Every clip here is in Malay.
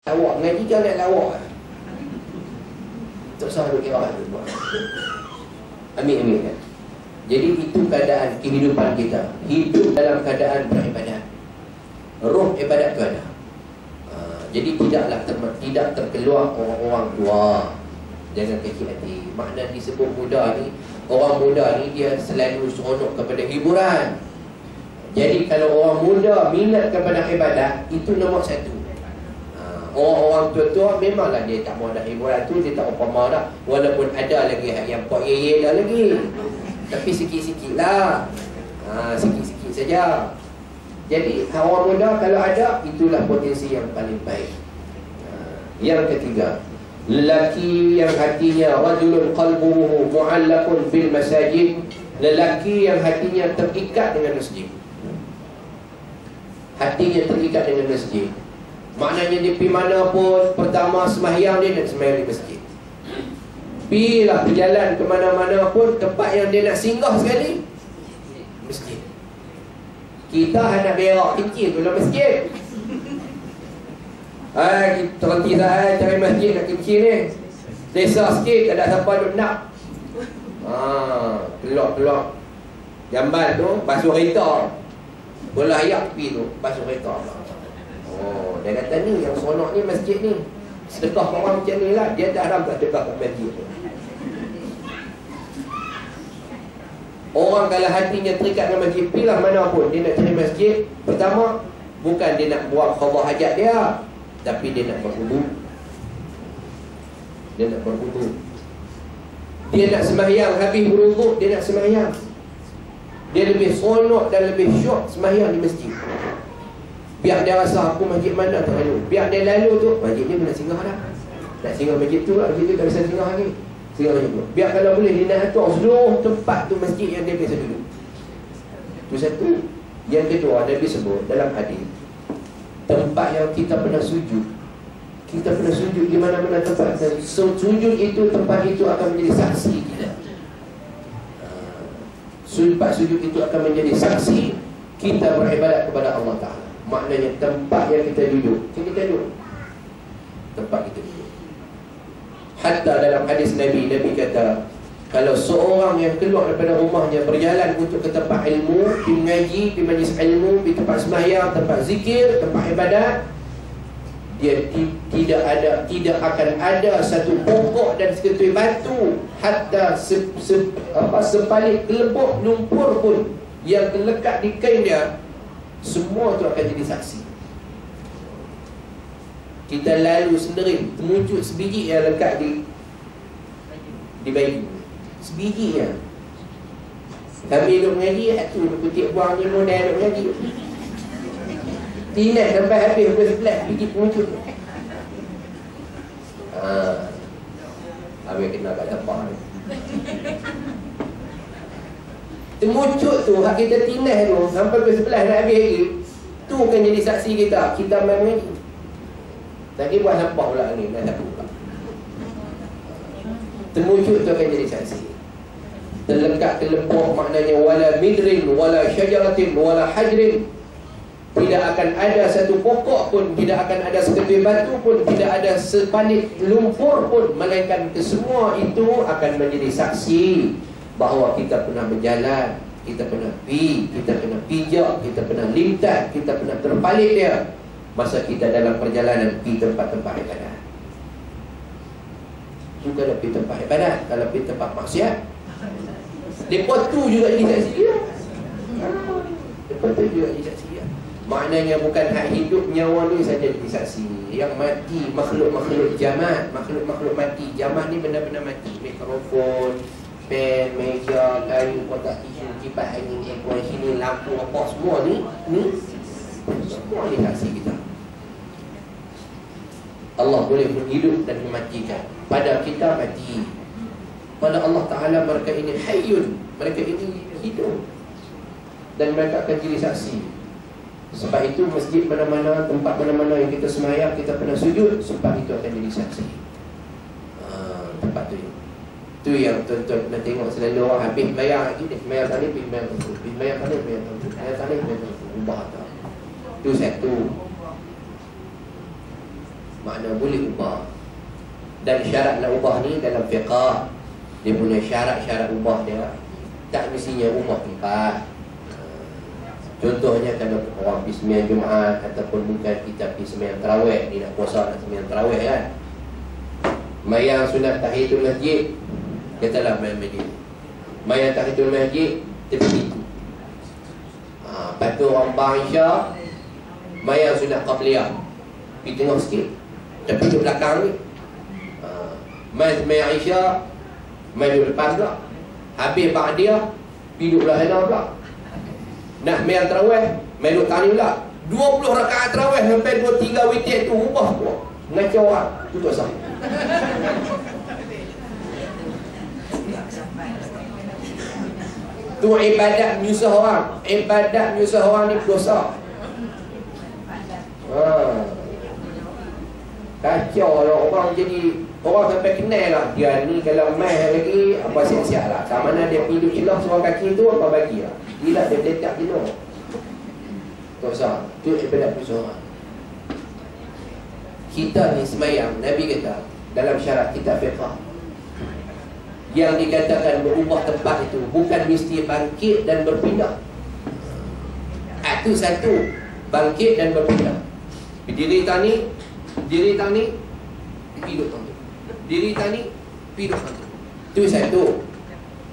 Lawak, ngaji jangan nak lawak. Tak usah duk kira tu buat. Amin kan. Jadi itu keadaan kehidupan kita. Hidup dalam keadaan beribadat. Roh ibadat tu ada. Jadi tidak terkeluar orang-orang tua. Jangan kecil hati. Makna disebut muda ni, orang muda ni dia selalu seronok kepada hiburan. Jadi kalau orang muda minat kepada ibadat, itu nombor satu. Orang-orang tua-tua memanglah dia tak mau ada hiburan tu, dia tak apa-apa dah. Walaupun ada lagi yang pok ye dah lagi, tapi sikit-sikit lah, sikit-sikit saja. Jadi orang muda kalau ada, itulah potensi yang paling baik. Yang ketiga, lelaki yang hatinya rajulun qalbuhu mu'allaqun bil masajid, lelaki yang hatinya terikat dengan masjid. Hatinya terikat dengan masjid. Maknanya dia pergi mana pun, pertama sembahyang dia nak sembahyang di masjid. Pergilah berjalan ke mana-mana pun, tempat yang dia nak singgah sekali, masjid. Kita nak berak kencing dalam masjid. Kita terhenti sahaja cari masjid nak kencing ni. Desa sikit, tak ada siapa duk nak. Keluar-keluar jamban tu, basuh kereta. Bola ayak tepi tu, basuh kereta. Dia kata ni yang seronok ni masjid ni. Sedekah orang macam ni lah. Dia tak haram tak sedekah kat masjid tu. Orang kalau hatinya terikat dengan masjid, pilih mana pun dia nak cari masjid. Pertama, bukan dia nak buat qada hajat dia, tapi dia nak berwudu. Dia nak berwudu. Dia nak sembahyang, habis berwudu, dia nak sembahyang. Dia lebih seronok dan lebih syok sembahyang di masjid. Biar dia rasa aku masjid mana tak lalu. Biar dia lalu tu, masjid ni nak singgah dah. Nak singgah masjid tu lah, masjid tu tak bisa singgah lagi. Singgah masjid tu. Biar kalau boleh dia nak atur seluruh tempat tu masjid yang dia biasa duduk. Itu satu. Yang kedua, Nabi sebut dalam hadis, tempat yang kita pernah sujud. Kita pernah sujud di mana-mana tempat. Sujud itu, tempat itu akan menjadi saksi kita. Tempat sujud itu akan menjadi saksi kita beribadat kepada Allah Ta'ala. Maknanya tempat yang kita duduk, kita duduk tempat kita duduk. Hatta dalam hadis Nabi kata, kalau seorang yang keluar daripada rumahnya berjalan untuk ke tempat ilmu, pergi mengaji, pergi majlis ilmu, pergi tempat sembahyang, tempat zikir, tempat ibadat, dia tidak akan ada satu pokok dan seketui batu, hatta sepalit kelebok lumpur pun yang terlekat di kain dia, semua tu akan jadi saksi. Kita lalu sendiri, termuncul sebiji yang lekat di baju, sebiji yang kami duduk mengaji, tu duduk kutip buang ni, modal duduk mengaji, tinat sampai habis pukul 11, biji termuncul. Habis kena kat tempat ni termuncul tu, hak kita tinah tu sampai ke 11 nak habis lagi, tu akan jadi saksi kita. Kita main ni lagi buat sampah pula ni, dah sapu pula. Termuncul tu akan jadi saksi. Terlekat terlempuk, maknanya wala midrin, wala syajaratin, wala hajrin. Tidak akan ada satu pokok pun, tidak akan ada seketui batu pun, tidak ada sepalit lumpur pun, melainkan kesemua itu akan menjadi saksi bahawa kita pernah berjalan, kita pernah pergi, kita pernah pijak, kita pernah lintas, kita pernah terbalik dia masa kita dalam perjalanan pergi tempat-tempat ibadat. Bukan pergi tempat ibadat, kalau pergi tempat maksiat, lepas tu juga jadi saksi dia. Lepas tu juga jadi saksi dia. Maknanya bukan hak hidup nyawa ni saja jadi saksi. Yang mati, makhluk-makhluk jamat, makhluk-makhluk mati. Jamat ni benda-benda mati. Mikrofon, pen, meja, kayu, kotak tisu, kipas angin, aircon sini, lampu, apa semua ni semua ni saksi kita. Allah boleh menghidup dan mematikan. Pada kita mati, pada Allah Ta'ala mereka ini hayyun, mereka ini hidup, dan mereka akan jadi saksi. Sebab itu masjid mana-mana, tempat mana-mana yang kita sembahyang, kita pernah sujud, sebab itu akan jadi saksi. Tempat tu. Itu yang tuan-tuan nak tengok selalu orang habis bayar lagi, dia bayar tadi, bayar tu, bayar tadi, bayar tu, bayar tadi, bayar tu, ubah tak. Itu satu. makna boleh ubah. Dan syarat nak ubah ni dalam fiqah, dia punya syarat-syarat ubah dia tak mestinya umur 4. Contohnya kalau orang pergi sembahyang Jumaat ataupun bukan kita pergi sembahyang tarawih, ni nak puasa nak sembahyang tarawih kan, mayang sunat tahiyatul masjid, katalah mayang masjid, mayang tahiyatul masjid tepi itu. Lepas tu orang bang Isyak, mayang sunat qabliyah pergi tengah sikit, tepi duduk belakang ni. Mayang Isyak, mayang duduk depan pula. Habis ba'diyah, pergi duduk belah sana pula. Nak mayang tarawih, mayang duduk tani pula. 20 rakaat tarawih sampai 2-3 witir tu ubah pula. Ngacau orang, tu tak sah. Tu ibadat menyusah orang. Ibadat menyusah orang ni dosa. Kacau lah orang jadi. Orang sampai kenal lah dia ni kalau main lagi apa siap-siap lah. Kat mana dia pergi duduk celah seorang kaki tu apa bagi lah. Gila dia letak jenuh. Tak usah. Tu ibadat menyusah orang. Kita ni semayang, Nabi kata dalam syarat kita fiqah, yang dikatakan berubah tempat itu bukan mesti bangkit dan berpindah. Itu satu, bangkit dan berpindah. Diri tani, hidup tani. Diri tani, hidup tani. Itu satu.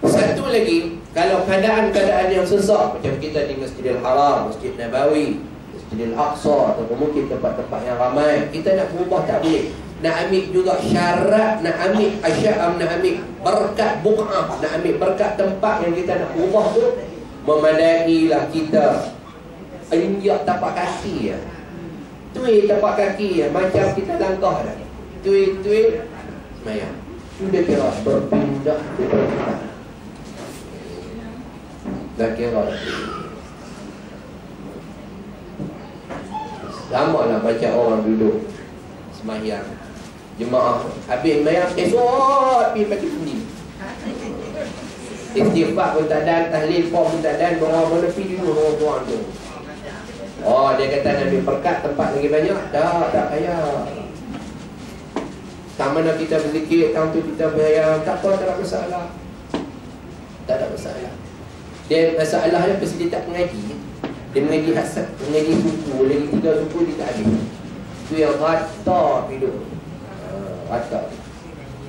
Satu lagi, kalau keadaan-keadaan yang sesak macam kita di Masjidil Haram, Masjid Nabawi, Masjidil Aqsa atau mungkin tempat-tempat yang ramai, kita nak berubah tak boleh. Nak ambil juga syarat, nak ambil asyam, nak ambil berkat buq'ah, nak ambil berkat tempat yang kita nak ubah tu, memadailah kita injak tapak kaki ya. Tui tapak kaki ya, macam kita langkah dah. Tui semayang. Sudah kira berpindah ke berpindah. Dah kira sama lah macam orang duduk semayang jemaah, habis semayang esok pergi pakai sendiri. Istighfar pun tak dan, tahlil pun tak dan, orang-orang pergi dulu orang-orang tu. Oh, dia kata nak ambil berkat tempat lagi banyak. Tak payah. Tak mana kita berzikir, tahun tu kita bayar, tak apa, tak ada masalah. Tak ada masalah. Dia masalahnya pasti dia tak mengaji. Dia mengaji hasad, mengaji suku, lagi 3 suku dia tak habis. Itu yang rata hidup. Rata.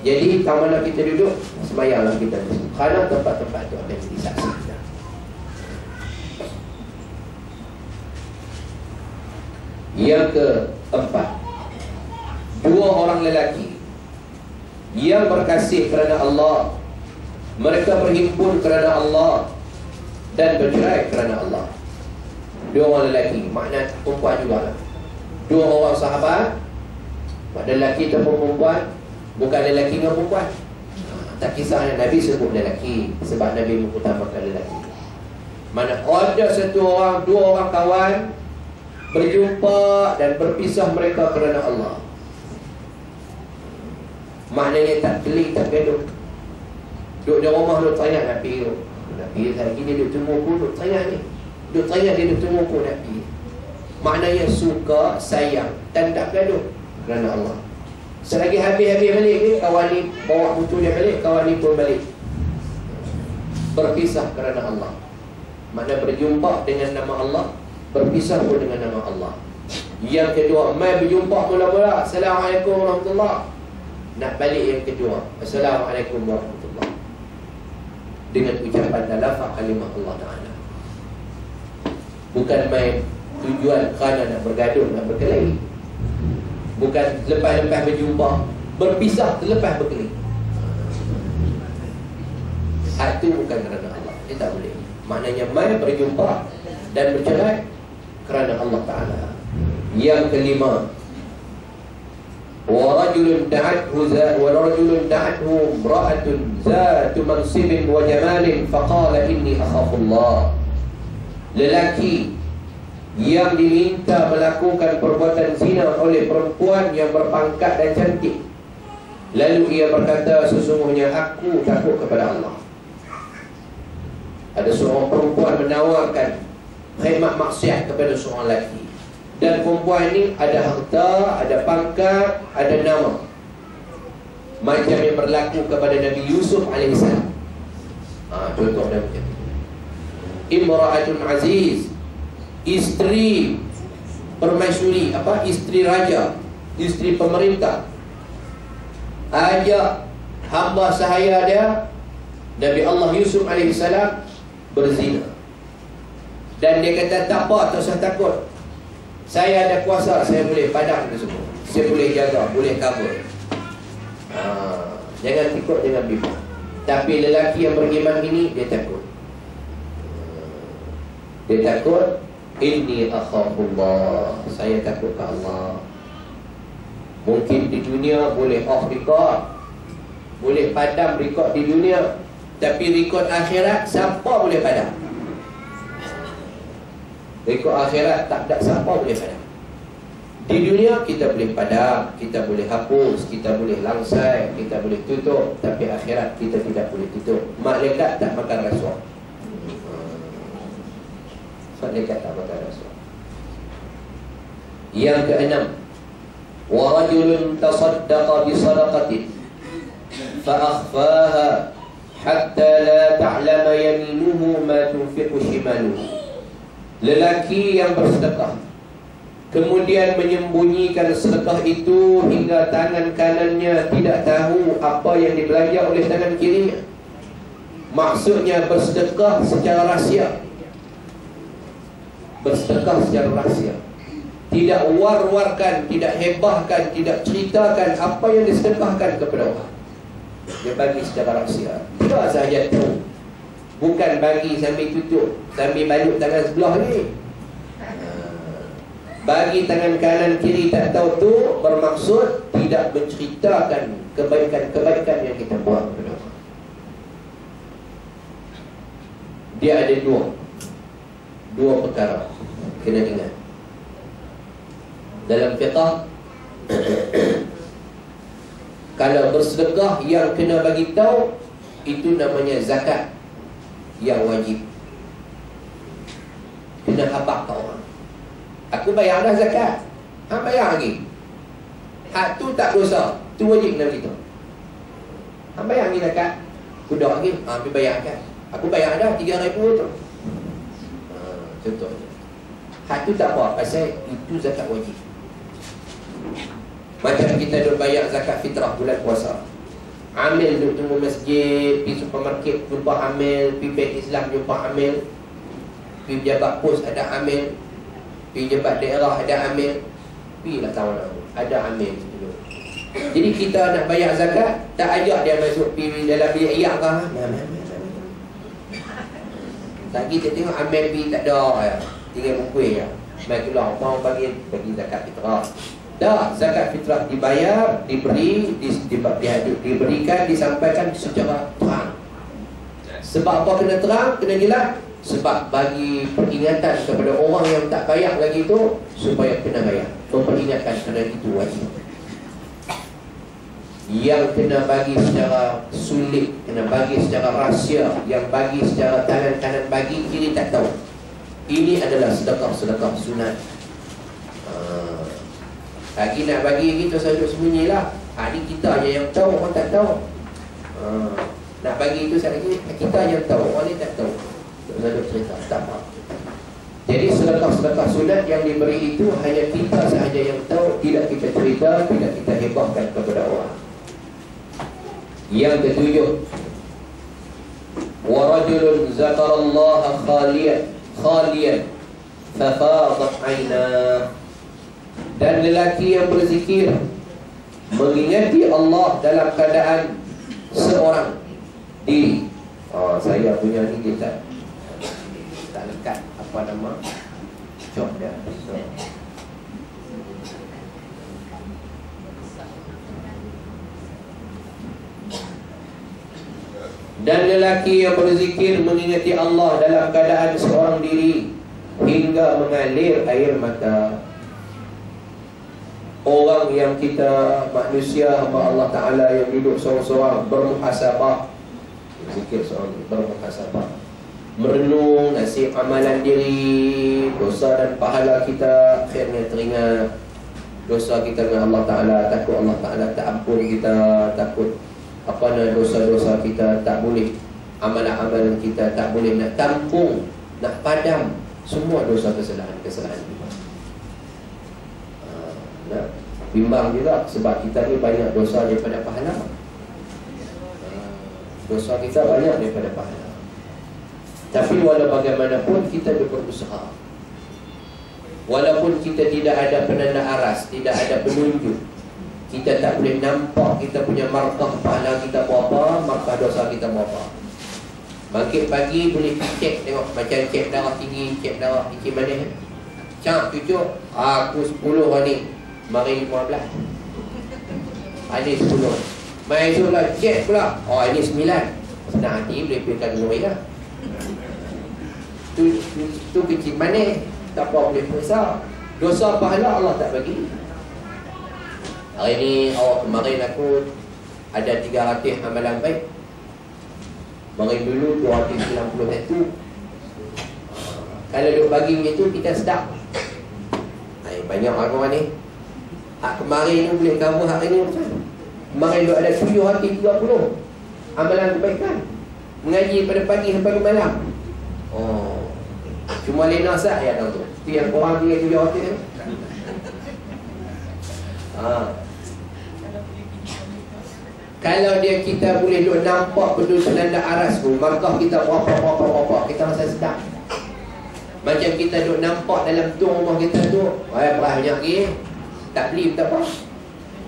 Jadi tak mana kita duduk, semayanglah kita. Kerana tempat-tempat itu akan jadi saksi kita. Yang keempat, 2 orang lelaki yang berkasih kerana Allah, mereka berhimpun kerana Allah dan bercerai kerana Allah. 2 orang lelaki, makna perempuan juga lah. 2 orang sahabat, ada lelaki ataupun perempuan, bukan lelaki dengan perempuan. Tak kisahnya Nabi sebut lelaki, sebab Nabi mengutamakan lelaki. Mana ada 1 orang, 2 orang kawan berjumpa dan berpisah mereka kerana Allah. Maknanya tak pelik, tak gaduh. Duduk di rumah, duduk tanya nak pergi. Nak pergi lagi dia duduk tunggu aku, duduk tanya ni. Duduk tanya dia duduk tunggu aku nak pergi. Maknanya suka, sayang dan tak gaduh kerana Allah. Selagi habis-habis balik ni, kawan ni bawa butuh dia balik, kawan ni pun balik. Berpisah kerana Allah. Makna berjumpa dengan nama Allah, berpisah pun dengan nama Allah. Yang kedua, mai berjumpa mula-mula, Assalamualaikum warahmatullahi. Nak balik yang kedua, Assalamualaikum warahmatullahi, dengan ucapan dan lafaz kalimah Allah Ta'ala. Bukan main tujuan kerana nak bergaduh, nak berkelahi. Bukan lepas-lepas berjumpa, berpisah terlepas berkelahi. Itu bukan kerana Allah. Dia tak boleh. Maknanya main berjumpa dan bercerai kerana Allah Ta'ala. Yang kelima, ورجل دعته امرأة ذات منصب وجمال فقال إني أخاف الله. Lelaki yang diminta melakukan perbuatan zina oleh perempuan yang berpangkat dan cantik, lalu ia berkata, sesungguhnya aku takut kepada Allah. Ada seorang perempuan menawarkan khidmat maksiat kepada seorang lelaki. Dan perempuan ni ada harta, ada pangkat, ada nama, macam yang berlaku kepada Nabi Yusuf AS. Contoh dia macam itu. Imra'atun aziz, isteri permaisuri, isteri raja, isteri pemerintah, ajak hamba sahaya dia Nabi Allah Yusuf AS berzina. Dan dia kata, tak apa, tak usah takut, saya ada kuasa, saya boleh padam itu semua, saya boleh jaga, boleh cover. Jangan ikut, jangan bimbang. Tapi lelaki yang beriman ini, dia takut. Dia takut, inni akhafullah, saya takut ke Allah. Mungkin di dunia boleh off record, boleh padam record di dunia, tapi record akhirat siapa boleh padam? Rekod akhirat tak ada siapa boleh padam. Di dunia kita boleh padam, kita boleh hapus, kita boleh langsai, kita boleh tutup. Tapi akhirat kita tidak boleh tutup. Malaikat tak makan rasuah. Malaikat tak makan rasuah. Yang keenam, wa rajulun tasaddaqa bi sadaqatin fa akhfaha hatta la ta'lama yaminuhu ma tunfiqu shimaluhu. Lelaki yang bersedekah kemudian menyembunyikan sedekah itu hingga tangan kanannya tidak tahu apa yang dibelanja oleh tangan kirinya. Maksudnya bersedekah secara rahsia. Bersedekah secara rahsia, tidak war-warkan, tidak hebahkan, tidak ceritakan apa yang disedekahkan kepada orang. Dia bagi secara rahsia, tidak sahaja tahu. Bukan bagi sambil tutup, sambil balut tangan sebelah ni. Bagi tangan kanan kiri tak tahu tu, bermaksud tidak menceritakan kebaikan-kebaikan yang kita buat kepada orang. Dia ada dua perkara kena ingat dalam fiqh. Kalau bersedekah yang kena bagi tahu, itu namanya zakat yang wajib. Kena habaq ke orang. Aku bayar dah zakat, bayar lagi. Hak tu tak dosa, tu wajib kena beritahu. Bayar lagi zakat, budak lagi, pergi bayar zakat. Aku bayar dah 3,000 tu. Contohnya. Hak tu tak apa, pasal itu zakat wajib. Macam kita duk bayar zakat fitrah bulan puasa. Amil duk tunggu masjid, pergi supermarket jumpa amil, pergi bank Islam jumpa amil, pergi pejabat pos ada amil, pergi pejabat daerah ada amil, pergilah tahun lalu ada amil. Jadi kita nak bayar zakat, tak ajak dia masuk pergi dalam bilik iyak kah? Tak, kita tengok amil pergi tak ada ya. Tinggal buku ya. Mai keluar mau bagi zakat fitrah. Dah, zakat fitrah dibayar, diberikan, disampaikan secara terang. Sebab apa kena terang, kena jelas? Sebab bagi peringatan kepada orang yang tak bayar lagi itu, supaya kena bayar. Memperingatkan kerana itu wajib. Yang kena bagi secara sulit, kena bagi secara rahsia, yang bagi secara tangan kanan bagi, kiri tak tahu. Ini adalah sedekah-sedekah sunat. Lagi nak bagi kita saja sembunyilah. Ini kita je yang tahu, orang tak tahu. Nak bagi itu sekali lagi, kita je yang tahu, orang ni tak tahu. Tak saja cerita, tak apa. Jadi sedekah-sedekah sunat yang diberi itu hanya kita sahaja yang tahu, tidak kita cerita, tidak kita hebahkan kepada orang. Yang ketujuh, wa rajulun zakarallaha khaliyan fafadat 'ainah. Dan lelaki yang berzikir mengingati Allah dalam keadaan seorang diri. Saya punya ni dia tak lekat apa nama job dia. Dan lelaki yang berzikir mengingati Allah dalam keadaan seorang diri hingga mengalir air mata. Orang yang kita, manusia hamba Allah Ta'ala yang duduk seorang-seorang bermuhasabah, zikir seorang bermuhasabah, merenung nasib amalan diri, dosa dan pahala kita, akhirnya teringat dosa kita dengan Allah Ta'ala, takut Allah Ta'ala tak ampun kita, takut dosa-dosa kita tak boleh, amalan-amalan kita tak boleh nak tampung, nak padam semua dosa kesalahan-kesalahan kita. Nak bimbang juga sebab kita ni banyak dosa daripada pahala. Dosa kita banyak daripada pahala. Tapi walau bagaimanapun kita berusaha. Walaupun kita tidak ada penanda aras, tidak ada penunjuk, kita tak boleh nampak kita punya markah pahala kita berapa, markah dosa kita berapa. Bangkit pagi boleh cek tengok macam cek darah tinggi, cek darah tinggi mana. Cak cucuk, aku 10 hari ni, mari 15. Ini 10. Mai esok lah cek pula, oh ini 9. Senang hati boleh pilihkan Nuri lah. Tu kecil manis, tak apa boleh periksa. Dosa pahala Allah tak bagi. Hari ni kemarin aku ada 300 amalan baik. Mari dulu 291. Kalau duk bagi macam tu kita sedap. Banyak orang ni. Kemarin ni boleh cover hari ni macam mana? Kemarin duk ada 730 amalan kebaikan. Mengaji pada pagi sampai malam. Cuma Lena sah ya tahu tu. Tu yang korang tinggal 7 hotel. Kalau dia kita boleh duk nampak betul penanda aras tu, markah kita berapa, kita rasa sedap. Macam kita duk nampak dalam tong rumah kita tu, berapa banyak lagi, tak beli tak apa.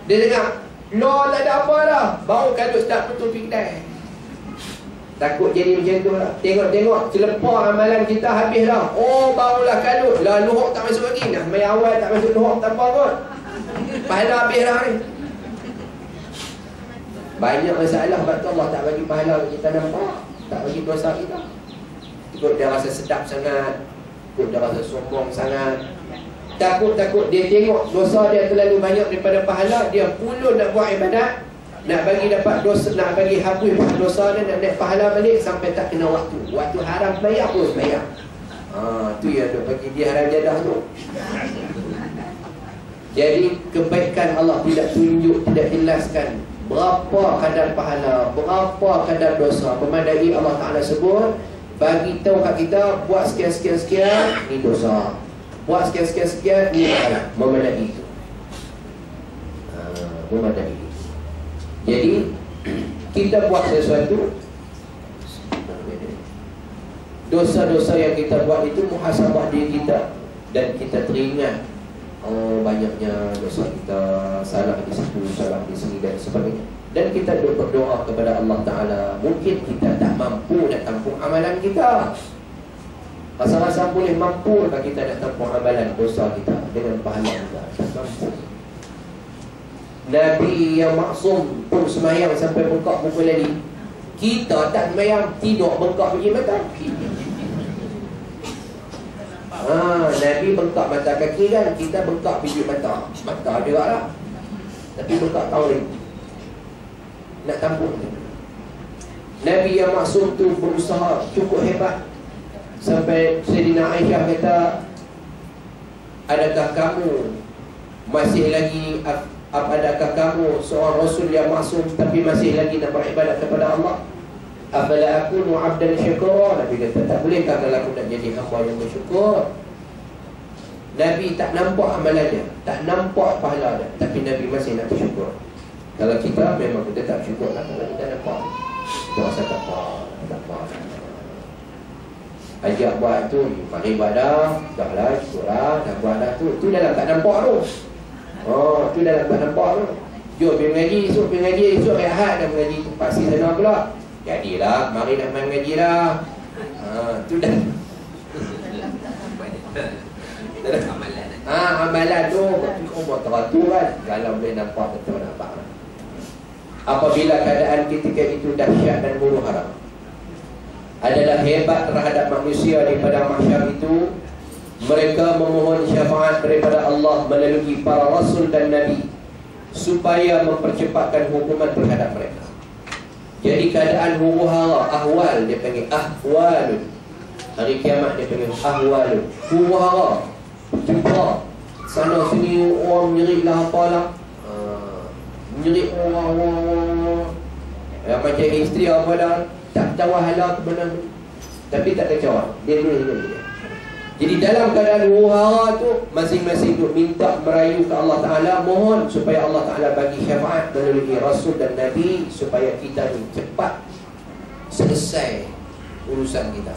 Dia dengar, no tak ada apa dah, baru kadut sedap betul kedai. Takut jadi macam tu lah. Tengok celepah amalan kita habis dah. Barulah kadut. Lah luhuk tak masuk lagi. Nak main awal tak masuk luhuk tak apa kot. Pahala habis dah ni. Banyak masalah sebab tu Allah tak bagi pahala kita nampak. Tak bagi dosa kita. Takut dia rasa sedap sangat. Takut dia rasa sombong sangat. Takut dia tengok dosa dia terlalu banyak daripada pahala. Dia puluh nak buat ibadat, nak bagi dapat dosa, nak bagi hapus dosa dia, nak naik pahala balik sampai tak kena waktu. Waktu haram bayar pun bayar. Tu yang duk bagi dia haram jadah tu. Jadi kebaikan Allah tidak tunjuk, tidak jelaskan berapa kadar pahala, berapa kadar dosa. Memadai Allah Ta'ala sebut, bagi tahu kat kita, buat sekian-sekian-sekian, ni dosa. Buat sekian-sekian-sekian, ni pahala. Memadai itu. Memadai. Jadi kita buat sesuatu, dosa-dosa yang kita buat itu muhasabah diri kita, dan kita teringat banyaknya dosa kita, salah di situ, salah di sini dan sebagainya. Dan kita berdoa kepada Allah Ta'ala. Mungkin kita tak mampu nak tampung amalan kita. Rasa-rasa boleh mampu kalau kita nak tampung amalan dosa kita dengan pahala kita. Tak mampu. Nabi yang maksum pun semayang sampai bengkak muka lagi. Kita tak semayang, tidur bengkak biji mata. Nabi bengkak mata kaki kan, kita bengkak biji mata. Mata juga lah, tapi bengkak tahu lagi. Nak tampung. Nabi yang maksum tu berusaha cukup hebat. Sampai Sayyidina Aisyah kata, adakah kamu masih lagi, adakah kamu seorang Rasul yang maksum tapi masih lagi nak beribadat kepada Allah? Afala akunu 'abdan syakura? Nabi kata, tak bolehkah kalau aku nak jadi hamba yang bersyukur? Nabi tak nampak amalannya, tak nampak pahala dia, tapi Nabi masih nak bersyukur. Kalau kita memang kita tak bersyukur lah. Kalau kita nampak, kita rasa tak apa. Ajak buat tu, mari ibadah, dah lah, syukur lah, dah buat dah tu. Tu dalam tak nampak tu. Tu dalam tak nampak tu. Jom pergi mengaji, esok hari Ahad dah mengaji tempat si sana pula. Jadilah, mari nak main mengaji dah. Tu dah amalan tu. Kau buat teraturan. Kalau boleh nampak, betul nampak. Apabila keadaan ketika itu dahsyat dan huru hara, adalah hebat terhadap manusia daripada mahsyar itu, mereka memohon syafaat daripada Allah melalui para rasul dan nabi supaya mempercepatkan hukuman terhadap mereka. Jadi keadaan huru hara, ahwal, dia panggil ahwal, Hari kiamat dia panggil ahwal, huru-hara, jumpa sana sini orang menyerik lah apalah, menyerik orang macam isteri apa dah tak tahu hala ke mana, tapi tak kecewa dia dulu. Jadi dalam keadaan huru-hara tu, masing-masing tu minta merayu ke Allah Ta'ala, mohon supaya Allah Ta'ala bagi syafaat melalui Rasul dan Nabi, supaya kita ni cepat selesai urusan kita.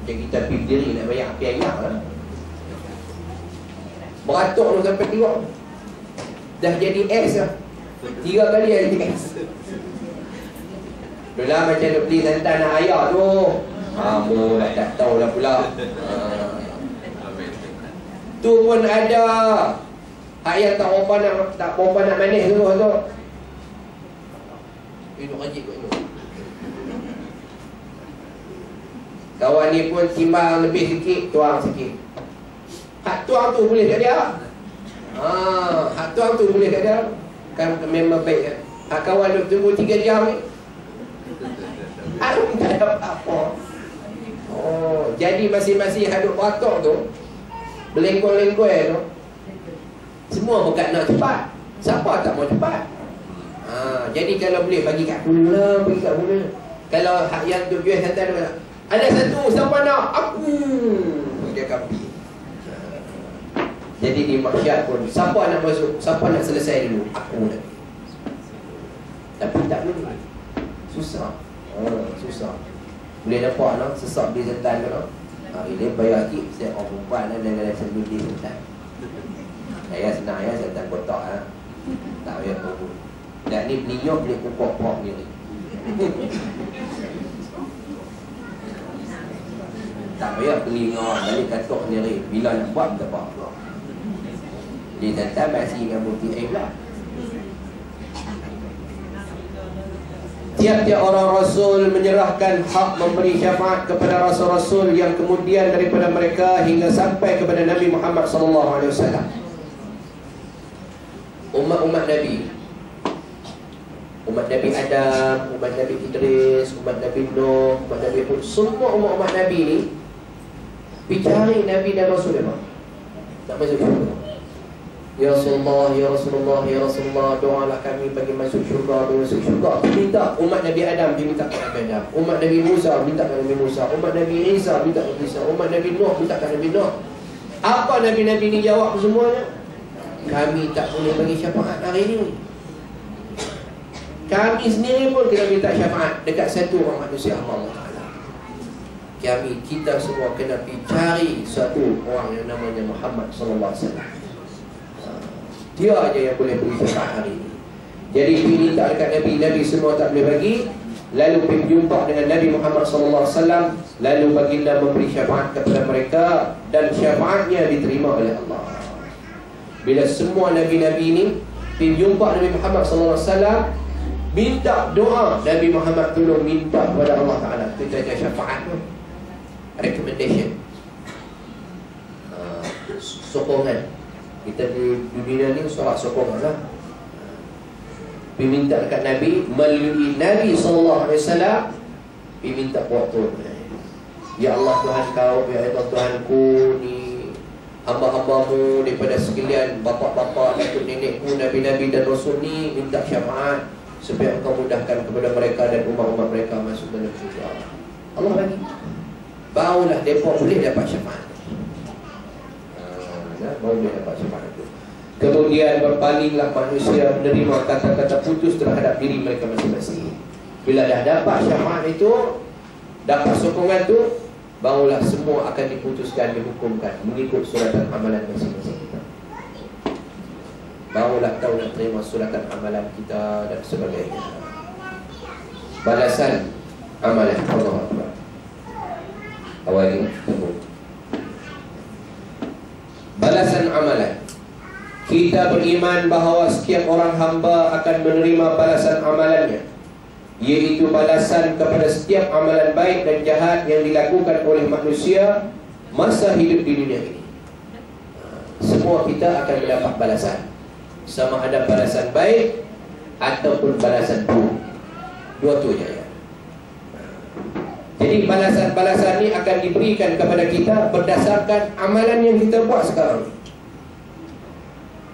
Jadi kita pergi diri nak bayar api ayam lah, beratuk tu sampai keluar, dah jadi X lah, 3 kali jadi X. Itulah macam nak beli santan nak ayah tu, kamu tak tahu lah pula. Tu pun ada ayah tak berapa nak manis tu. Ini rajik kot tu. Kawan ni pun timbang lebih sikit, tuang sikit. Hak tuang tu boleh kat dia. Hak tuang tu boleh kat dia. Kan memang baik kan. Hak kawan tu tunggu 3 jam ni, aku tak ada apa-apa. Jadi masing-masing hadut beratok tu, berlengkoi-lengkoi tu, semua bukan nak cepat. Siapa tak mau cepat? Jadi kalau boleh bagi kat aku lah, bagi kat aku lah. Kalau hak yang tu jual santan tu, ada satu, siapa nak? Aku. Dia akan pergi. Jadi di masyarakat pun, siapa nak masuk, siapa nak selesai dulu? Aku nak. Tapi tak boleh. Susah. Susah. Boleh nampak no? Sesak di santan tu no? Ini bayar sikit, saya orang perempuan lah, dan sambil di santan. Saya senang ya, santan kotak lah. Tak payah pun. Dan ni beli nyok, beli pokok-pokok ni. Tak payah beli dengan balik katok sendiri. Bila nak buat, tak apa. Jadi santan basi dengan bukti air lah. Tiap-tiap orang Rasul menyerahkan hak memberi syafaat kepada Rasul-Rasul yang kemudian daripada mereka hingga sampai kepada Nabi Muhammad SAW. Umat-umat Nabi, umat Nabi Adam, umat Nabi Idris, umat Nabi Nuh, umat Nabi Hud, semua umat-umat Nabi ni bicari Nabi dan Rasul memang tak masuk syurga. Ya Rasulullah, Ya Rasulullah, Ya Rasulullah, doalah kami bagi masuk syurga, bagi masuk syurga. Minta umat Nabi Adam, dia minta kepada Nabi Adam. Umat Nabi Musa, minta kepada Nabi Musa. Umat Nabi Isa, minta kepada Isa. Umat Nabi Nuh, minta kepada Nabi Nuh. Apa Nabi-Nabi ni jawab semuanya? Kami tak boleh bagi syafaat hari ini. Kami sendiri pun kena minta syafaat dekat satu orang manusia, Allah Ta'ala. Kita semua kena pergi cari satu orang yang namanya Muhammad SAW. Dia aja yang boleh beri syafaat hari ini. Jadi pergi minta dekat Nabi, Nabi semua tak boleh bagi. Lalu pergi jumpa dengan Nabi Muhammad SAW, lalu baginda memberi syafaat kepada mereka, dan syafaatnya diterima oleh Allah. Bila semua Nabi-Nabi ini pergi jumpa Nabi Muhammad SAW, minta doa, Nabi Muhammad tolong minta kepada Allah Ta'ala. Kita ada syafaat tu, recommendation, sokongan. Kita di dunia ni sorak sokongan lah. Minta dekat Nabi, melalui Nabi SAW, minta buat tu. Ya Allah Tuhan kau, ya Allah Tuhanku, ni hamba-hambamu daripada sekalian bapa-bapa, datuk nenekku, Nabi-Nabi dan Rasul ni, minta syafaat supaya engkau mudahkan kepada mereka dan umat-umat mereka masuk dalam syurga. Allah bagi, barulah mereka boleh dapat syafaat. Baru dia dapat syafaat itu. Kemudian berpalinglah manusia menerima kata-kata putus terhadap diri mereka masing-masing. Bila dah dapat syafaat itu, dapat sokongan itu, barulah semua akan diputuskan, dihukumkan mengikut suratan amalan masing-masing kita. Barulah tahu nak terima suratan amalan kita dan sebagainya. Balasan amalan Allah Akbar. Awalnya tunggu. Balasan amalan. Kita beriman bahawa setiap orang hamba akan menerima balasan amalannya, iaitu balasan kepada setiap amalan baik dan jahat yang dilakukan oleh manusia masa hidup di dunia ini. Semua kita akan mendapat balasan, sama ada balasan baik ataupun balasan buruk. Dua tu je ya. Jadi balasan-balasan ni akan diberikan kepada kita berdasarkan amalan yang kita buat sekarang.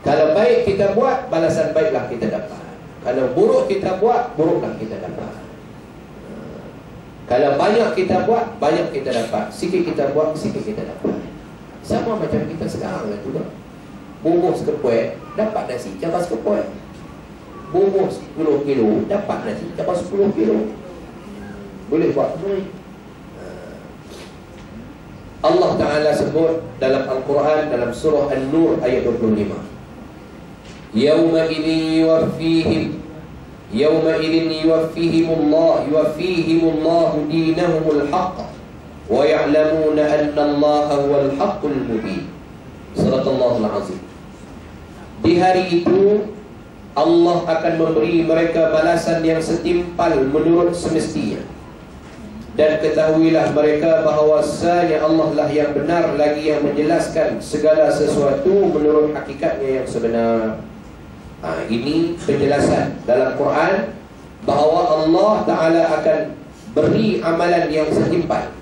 Kalau baik kita buat, balasan baiklah kita dapat. Kalau buruk kita buat, buruklah kita dapat. Kalau banyak kita buat, banyak kita dapat. Sikit kita buat, sikit kita dapat. Sama macam kita sekarang lah juga. Bubur sekepoi, dapat nasi cabar sekepoi. Bubur 10 kilo, dapat nasi cabar 10 kilo. Boleh buat baik. Allah Ta'ala sebut dalam Al-Quran, dalam surah An-Nur ayat 25, Yawma idhin yuwaffihimullahu dinahumul haqq wa ya'lamuna anna Allaha huwal haqqul mubin. Sadaqallahul azim. Di hari itu Allah akan memberi mereka balasan yang setimpal menurut semestinya. Dan ketahuilah mereka bahawasanya Allah lah yang benar lagi yang menjelaskan segala sesuatu menurut hakikatnya yang sebenar. Ini penjelasan dalam Quran bahawa Allah Ta'ala akan beri amalan yang setimpal,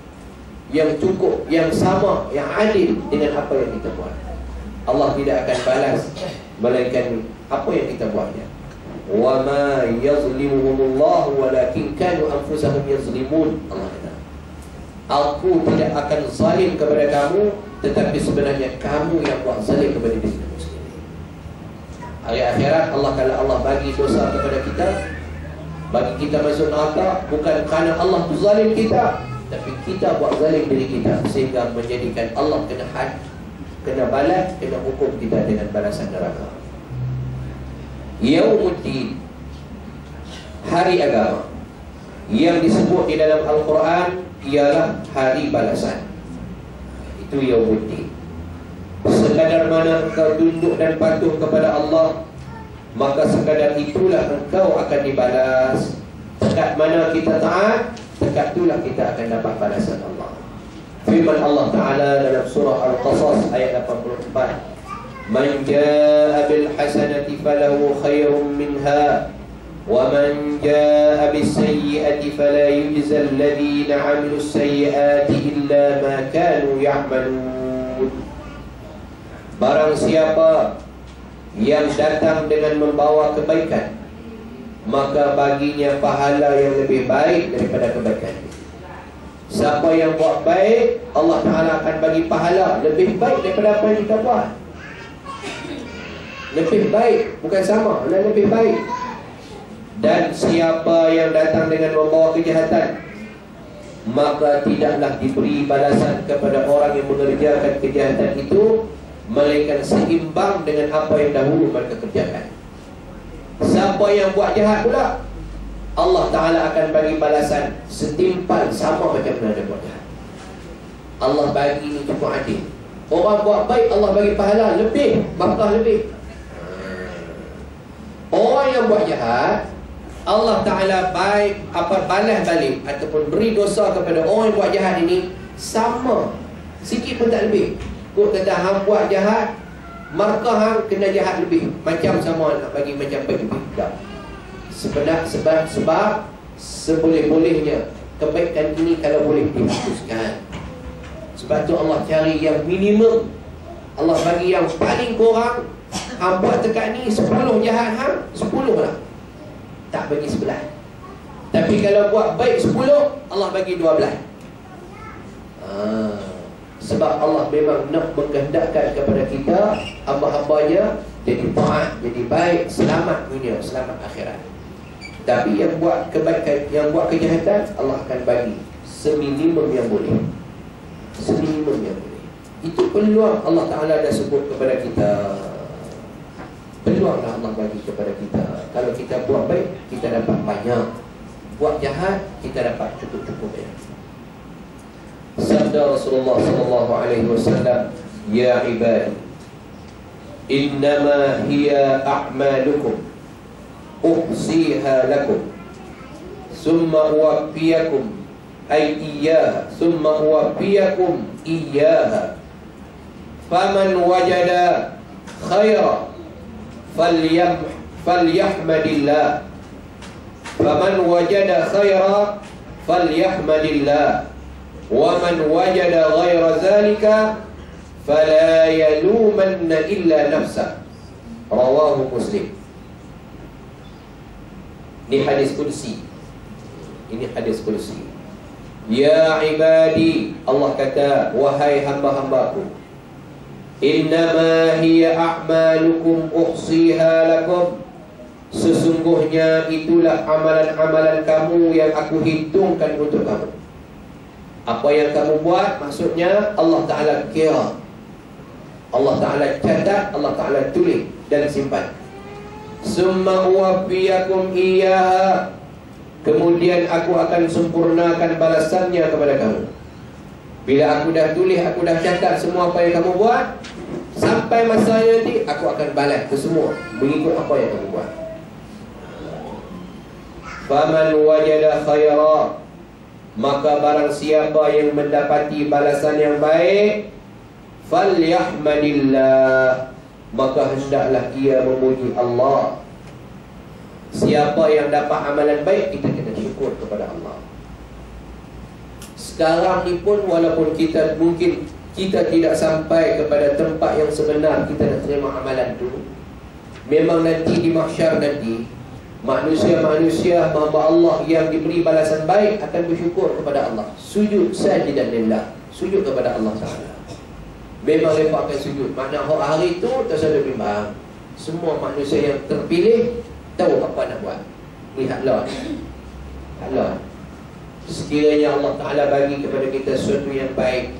yang cukup, yang sama, yang adil dengan apa yang kita buat. Allah tidak akan balas melainkan apa yang kita buatnya. Wa ma yazlimuhumullahu walakin kanu anfusahum yazlimun. Allah kata, aku tidak akan zalim kepada kamu, tetapi sebenarnya kamu yang buat zalim kepada diri kamu sendiri. Hari akhirat Allah, kalau Allah bagi dosa kepada kita, bagi kita masuk neraka, bukan kerana Allah tu zalim kita, tapi kita buat zalim diri kita, sehingga menjadikan Allah kena had, kena balas, kena hukum kita dengan balasan neraka. Yaumuddin, hari agama, yang disebut di dalam Al-Quran ialah hari balasan. Itu Yaumuddin. Sekadar mana engkau tunduk dan patuh kepada Allah, maka sekadar itulah engkau akan dibalas. Dekat mana kita taat, dekat itulah kita akan dapat balasan Allah. Firman Allah Ta'ala dalam surah Al-Qasas ayat 84, Man jaa bil hasanati falahu khairun minha wa man jaa bis sayyi'ati fala yujza alladhina 'amilus sayyi'ati illa ma kanu ya'malun. Barang siapa yang datang dengan membawa kebaikan, maka baginya pahala yang lebih baik daripada kebaikan. Siapa yang buat baik, Allah Ta'ala akan bagi pahala lebih baik daripada apa yang kita buat. Lebih baik, bukan sama, lebih baik. Dan siapa yang datang dengan membawa kejahatan, maka tidaklah diberi balasan kepada orang yang mengerjakan kejahatan itu melainkan seimbang dengan apa yang dahulu mereka kerjakan. Siapa yang buat jahat pula, Allah Ta'ala akan bagi balasan setimpal sama macam mana dia buat jahat. Allah bagi ini cukup adil. Orang buat baik, Allah bagi pahala lebih, barakah lebih. Orang yang buat jahat, Allah Ta'ala baik balas balik ataupun beri dosa kepada orang yang buat jahat ini sama, sikit pun tak lebih. Kau kata hang buat jahat, maka hang kena jahat lebih, macam sama nak bagi macam baik lebih. Tak. Sebab seboleh-bolehnya kebaikan ini kalau boleh dihapuskan. Sebab tu Allah cari yang minimum. Allah bagi yang paling kurang. Hang buat dekat ni 10 jahat, hang 10 lah, tak bagi 11. Tapi kalau buat baik 10, Allah bagi 12. Sebab Allah memang nak mengkehendakkan kepada kita, hamba-hambanya jadi taat, jadi baik, selamat dunia, selamat akhirat. Tapi yang buat kebaikan, yang buat kejahatan, Allah akan bagi seminimum yang boleh. Seminimum yang boleh. Itu peluang Allah Ta'ala dah sebut kepada kita. Peluanglah Allah bagi kepada kita. Kalau kita buat baik, kita dapat banyak. Buat jahat, kita dapat cukup-cukupnya. Sabda Rasulullah sallallahu alaihi wasallam, Ya ibadi, innama hiya a'malukum uhsiha lakum summa uwaffiyakum ay iyyaha summa uwaffiyakum iyyaha faman wajada khaira falyahmadillah faman wajada khaira falyahmadillah, wa man wajada ghaira zalika fala yalumanna illa nafsah. Rawahu Muslim. Ini hadis kursi. Ini hadis kursi. Ya ibadi, Allah kata, wahai hamba-hambaku, innama hiya a'malukum uhsiha lakum, sesungguhnya itulah amalan-amalan kamu yang aku hitungkan untuk kamu. Apa yang kamu buat, maksudnya Allah Ta'ala kira, Allah Ta'ala catat, Allah Ta'ala tulis dan simpan. Summa uwaffiyakum iyyaha, kemudian aku akan sempurnakan balasannya kepada kamu. Bila aku dah tulis, aku dah catat semua apa yang kamu buat, sampai masa nanti aku akan balas ke semua mengikut apa yang kamu buat. Faman wajada khaira, maka barang siapa yang mendapati balasan yang baik, falyahmadillah, maka hendaklah ia memuji Allah. Siapa yang dapat amalan baik, kita kena syukur kepada Allah. Sekarang ni pun, walaupun kita mungkin kita tidak sampai kepada tempat yang sebenar kita nak terima amalan tu, memang nanti di mahsyar nanti, manusia-manusia hamba Allah yang diberi balasan baik akan bersyukur kepada Allah. Sujud sajidan lillah, sujud kepada Allah Ta'ala. Memang mereka akan sujud. Makna hari itu tak selalu bimbang. Semua manusia yang terpilih tahu apa nak buat. Lihatlah, lihatlah, sekiranya Allah Ta'ala bagi kepada kita sesuatu yang baik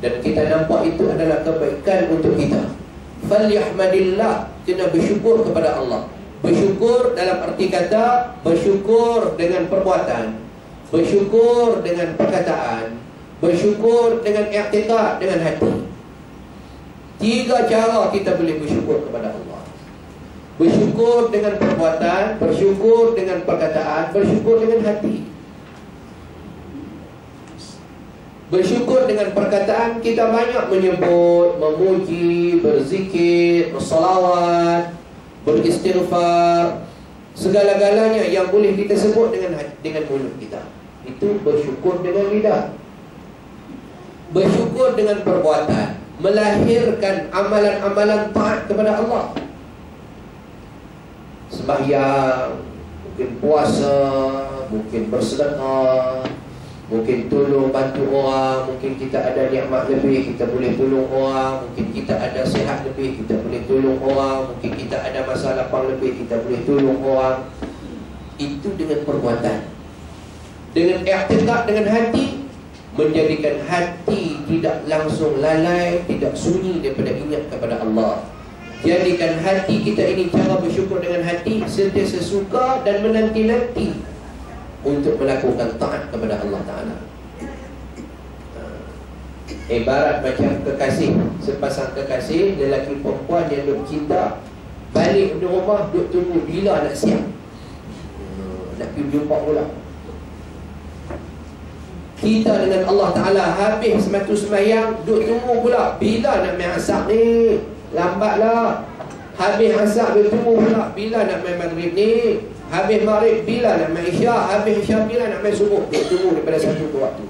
dan kita nampak itu adalah kebaikan untuk kita, falyahmadillah, kena bersyukur kepada Allah. Bersyukur dalam arti kata bersyukur dengan perbuatan, bersyukur dengan perkataan, bersyukur dengan i'tiqad, dengan hati. 3 cara kita boleh bersyukur kepada Allah. Bersyukur dengan perbuatan, bersyukur dengan perkataan, bersyukur dengan hati. Bersyukur dengan perkataan, kita banyak menyebut, memuji, berzikir, bersalawat, beristighfar, segala-galanya yang boleh kita sebut dengan mulut kita. Itu bersyukur dengan lidah. Bersyukur dengan perbuatan, melahirkan amalan-amalan taat kepada Allah. Sembahyang, mungkin puasa, mungkin bersedekah, mungkin tolong bantu orang. Mungkin kita ada nikmat lebih, kita boleh tolong orang. Mungkin kita ada sihat lebih, kita boleh tolong orang. Mungkin kita ada masa lapang lebih, kita boleh tolong orang. Itu dengan perbuatan. Dengan i'tiqad, dengan hati, menjadikan hati tidak langsung lalai, tidak sunyi daripada ingat kepada Allah. Jadikan hati kita ini, cara bersyukur dengan hati, sentiasa suka dan menanti-nanti untuk melakukan taat kepada Allah Ta'ala. Ibarat macam kekasih, sepasang kekasih, lelaki perempuan yang duk cinta, balik di rumah, duk tunggu bila nak siap, nak pergi jumpa pula. Kita dengan Allah Ta'ala habis sematu sembahyang, duk tunggu pula bila nak main asar ni, lambatlah. Habis asar duk tunggu pula bila nak main maghrib ni. Habis maghrib bila nak main isyak. Habis isyak bila nak main subuh. Duk tunggu daripada satu ke waktu.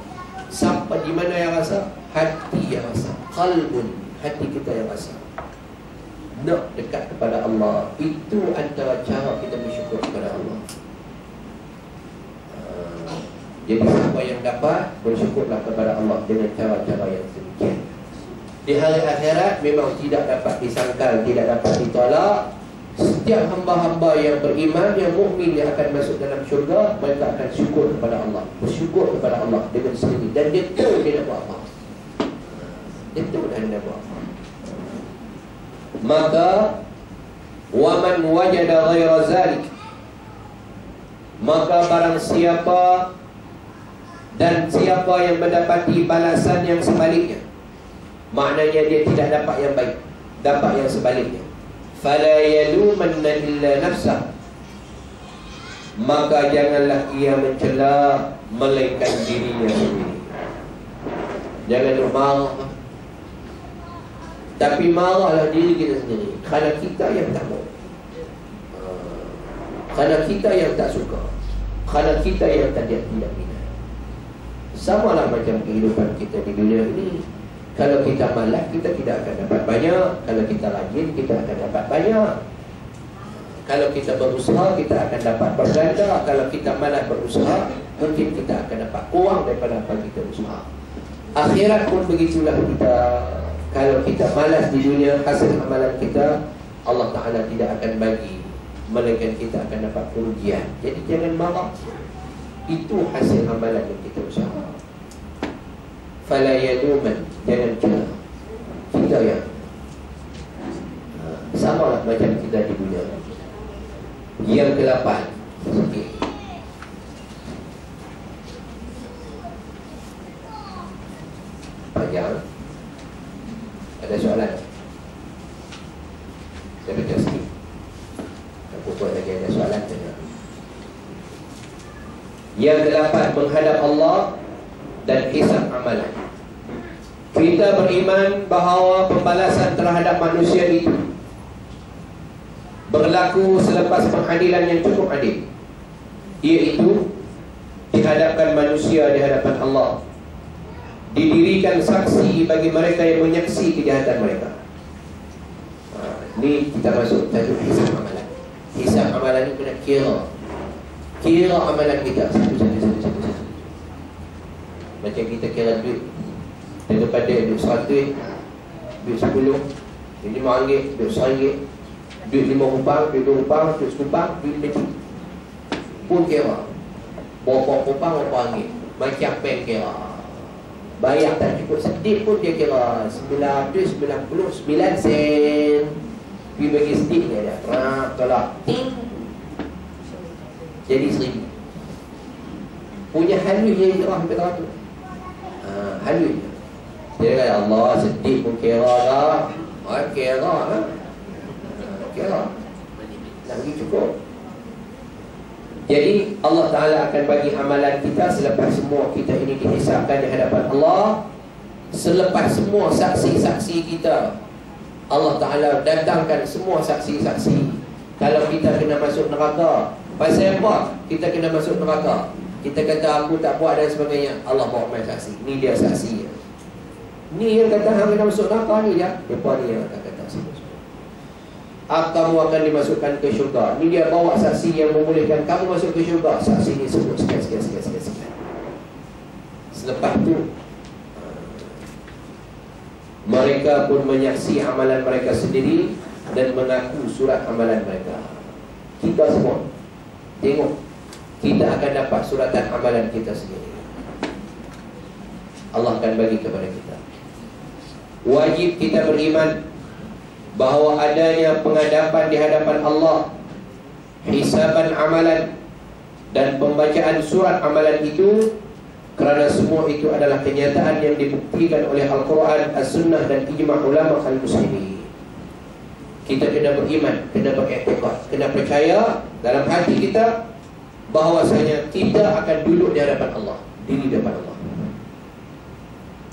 Sampai di mana yang rasa? Hati yang rasa, qalbun, hati kita yang rasa nak dekat kepada Allah. Itu antara cara kita bersyukur kepada Allah. Jadi siapa yang dapat, bersyukurlah kepada Allah dengan cara-cara yang demikian. Di hari akhirat memang tidak dapat disangkal, tidak dapat ditolak. Setiap hamba-hamba yang beriman, yang mukmin, yang akan masuk dalam syurga, mereka akan syukur kepada Allah, bersyukur kepada Allah dengan sendiri. Dan dia tahu dia nak buat apa. Dia tahu dia nak buat apa. Maka waman wajada ghaira zalik, maka barang siapa dan siapa yang mendapati balasan yang sebaliknya, maknanya dia tidak dapat yang baik, dapat yang sebaliknya, fala yalumanna illa nafsah, maka janganlah ia mencela melainkan dirinya sendiri. Jangan marah, tapi marahlah diri kita sendiri. Kerana kita yang tak mau, kerana kita yang tak suka, Kalau kita yang tidak minat, samalah macam kehidupan kita di dunia ini. Kalau kita malas, kita tidak akan dapat banyak. Kalau kita rajin, kita akan dapat banyak. Kalau kita berusaha, kita akan dapat berganda. Kalau kita malas berusaha, mungkin kita akan dapat kurang daripada apa kita usaha. Akhirat pun begitulah kita. Kalau kita malas di dunia, hasil amalan kita Allah Ta'ala tidak akan bagi, melainkan kita akan dapat kerugian. Jadi jangan marah. Itu hasil amalan yang kita usaha. Fala yaduman, jangan kira kita yang sama lah macam kita di dunia. Yang ke-8, sikit. Panjang. Ada soalan? Saya baca sikit. Aku buat lagi ada soalan saja. Yang ke-8, menghadap Allah dan hisab amalan. Kita beriman bahawa pembalasan terhadap manusia itu berlaku selepas pengadilan yang cukup adil, iaitu dihadapkan manusia di hadapan Allah, didirikan saksi bagi mereka yang menyaksi kejahatan mereka. Ini kita masuk satu hisab amalan. Hisab amalan ini kena kira amalan kita satu. Macam kita kira duit, daripada duit 100, duit 10, duit RM5, duit RM1, duit RM5, duit RM2, duit RM10, duit RM5 pun kira. Berapa kupang, berapa ringgit. Macam pen kira. Bayar tak cukup sedikit pun dia kira 999 sen. Pergi bagi sedikit dia ada. Tolak. Jadi 1000. Punya halus dia kira hampir 100. Halus. Dia kata Allah sedikit pun kira lah. Kira lah. Kira. Tak bagi cukup. Jadi Allah Ta'ala akan bagi amalan kita selepas semua kita ini dihisapkan di hadapan Allah. Selepas semua saksi-saksi kita, Allah Ta'ala datangkan semua saksi-saksi. Kalau kita kena masuk neraka, pasal apa kita kena masuk neraka? Kita kata aku tak buat dan sebagainya, Allah bawa main saksi. Ni dia saksi. Ni yang kata hang kena masuk neraka ni dia. Depa ni yang akan kata saksi. Kamu akan dimasukkan ke syurga. Ini dia bawa saksi yang membolehkan kamu masuk ke syurga. Saksi ini sebut sekian. Selepas itu mereka pun menyaksi amalan mereka sendiri dan mengaku surat amalan mereka. Kita semua tengok, kita akan dapat suratan amalan kita sendiri. Allah akan bagi kepada kita. Wajib kita beriman bahawa adanya penghadapan di hadapan Allah, hisaban amalan dan pembacaan surat amalan itu, kerana semua itu adalah kenyataan yang dibuktikan oleh Al-Quran, As-Sunnah dan ijma' ulama al-muslimin. Kita kena beriman, kena beriktikad, kena percaya dalam hati kita bahawasanya kita akan duduk di hadapan Allah, diri di hadapan Allah.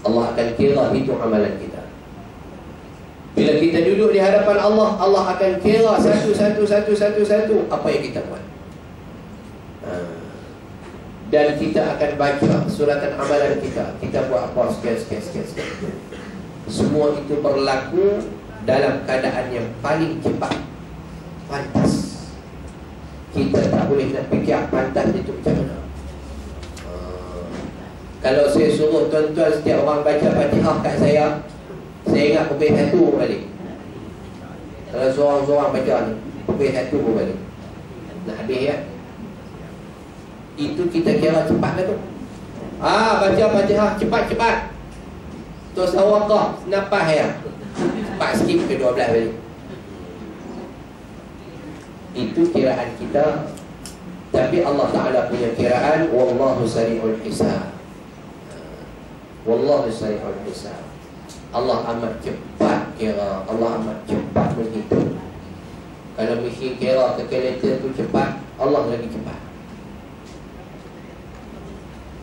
Allah akan kira itu amalan kita. Bila kita duduk di hadapan Allah, Allah akan kira satu apa yang kita buat. Dan kita akan baca suratan amalan kita. Kita buat apa, sekian. Semua itu berlaku dalam keadaan yang paling cepat, pantas. Kita tak boleh nak fikir pantas itu macam mana. Kalau saya suruh tuan-tuan setiap orang baca Fatihah kat saya ingat pukul 1 balik. Kalau seorang-seorang baca ni, pukul 1 balik. Nak habis ya. Itu kita kira cepat lah tu. Baca Fatihah cepat. Terus awakah napas ya. Cepat skip ke 12 balik. Itu kiraan kita. Tapi Allah Ta'ala punya kiraan, wallahu sari'ul hisab. Wallahu sari'ul hisab. Allah amat cepat kira, Allah amat cepat menghitung. Kalau mesin kira kalkulator tu cepat, Allah lagi cepat.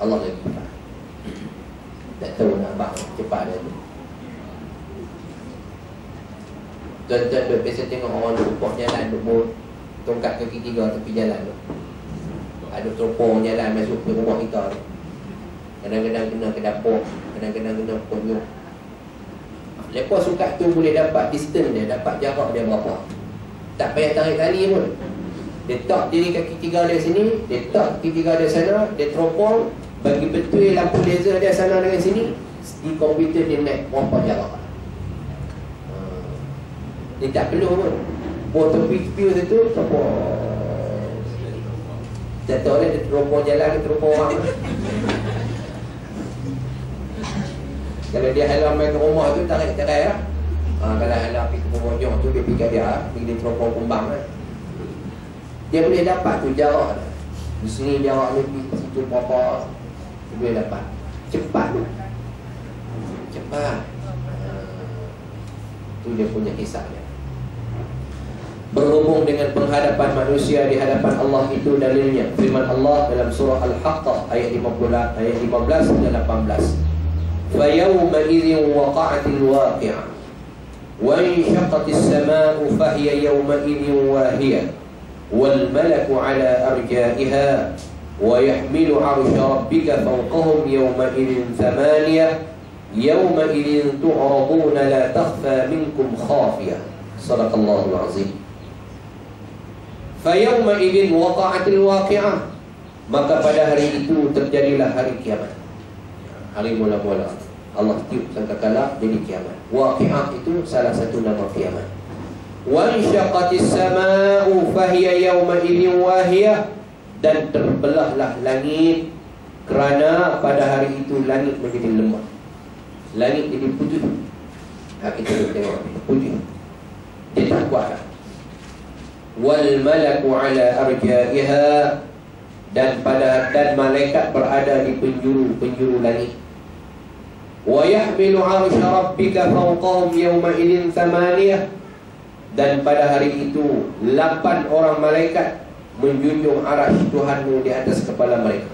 Allah lagi cepat. Tak tahu nak bang cepat dia tu. Tuan-tuan duk biasa tengok orang duk pok jalan, duk bawa tongkat kaki 3 tepi jalan tu. Ada teropong jalan masuk ke rumah kita tu. Kadang-kadang kena ke dapur, kadang-kadang kena konyol. Lepas sukat tu boleh dapat distance dia, dapat jarak dia berapa. Tak payah tarik tali pun. Dia tak diri kaki 3 dari sini, dia tak kaki 3 dari sana, dia teropong, bagi betul lampu laser dia sana dengan sini. Di komputer dia naik berapa jarak. Dia tak perlu pun. Motor fuse itu teropong. Tak tahu lah dia teropong jalan ke teropong orang. Kalau dia halau main ke rumah tu, tarik cerai lah. Kalau halau pergi ke pengunjung tu, dia pergi dia pergi dia teropong kumbang lah. Dia boleh dapat tu jarak lah. Di sini jarak lebih, situ berapa. Dia boleh dapat. Cepat. Cepat. Tu dia punya hisap dia. Berhubung dengan penghadapan manusia di hadapan Allah itu dalilnya. Firman Allah dalam surah Al-Haqqah ayat 15 dan 18. فَيَوْمَئِذٍ وَقَعَتِ الْوَاقِعَةُ وَانشَقَّتِ السَّمَاءُ فَهِيَ يَوْمَئِذٍ وَاهِيَةٌ وَالْمَلَكُ عَلَى أَرْجَائِهَا وَيَحْمِلُ عَرْشَ رَبِّكَ فَوْقَهُمْ يَوْمَئِذٍ ثَمَانِيَةٌ يَوْمَئِذٍ تُعْرَضُونَ لَا تَخْفَى مِنكُمْ خَافِيَةٌ صدق الله العظيم. فَيَوْمَئِذٍ وَقَعَتِ الْوَاقِعَةُ, maka pada hari itu terjadilah hari kiamat. Hari mula-mula Allah tiup sangkakala jadi kiamat. Waqi'ah itu salah satu nama kiamat. Wanshaqqatis samaa'u fahiya yawma idzin wahiyah, dan terbelahlah langit kerana pada hari itu langit menjadi lemah. Langit jadi putih. Kita tengok putih. Dia tak kuat dah. Wal malaku ala arja'iha, dan malaikat berada di penjuru langit. Wa yahmilu 'arsya rabbika fawqahum yawma idzin thamaniyah, dan pada hari itu 8 orang malaikat menjunjung arasy Tuhanmu di atas kepala mereka.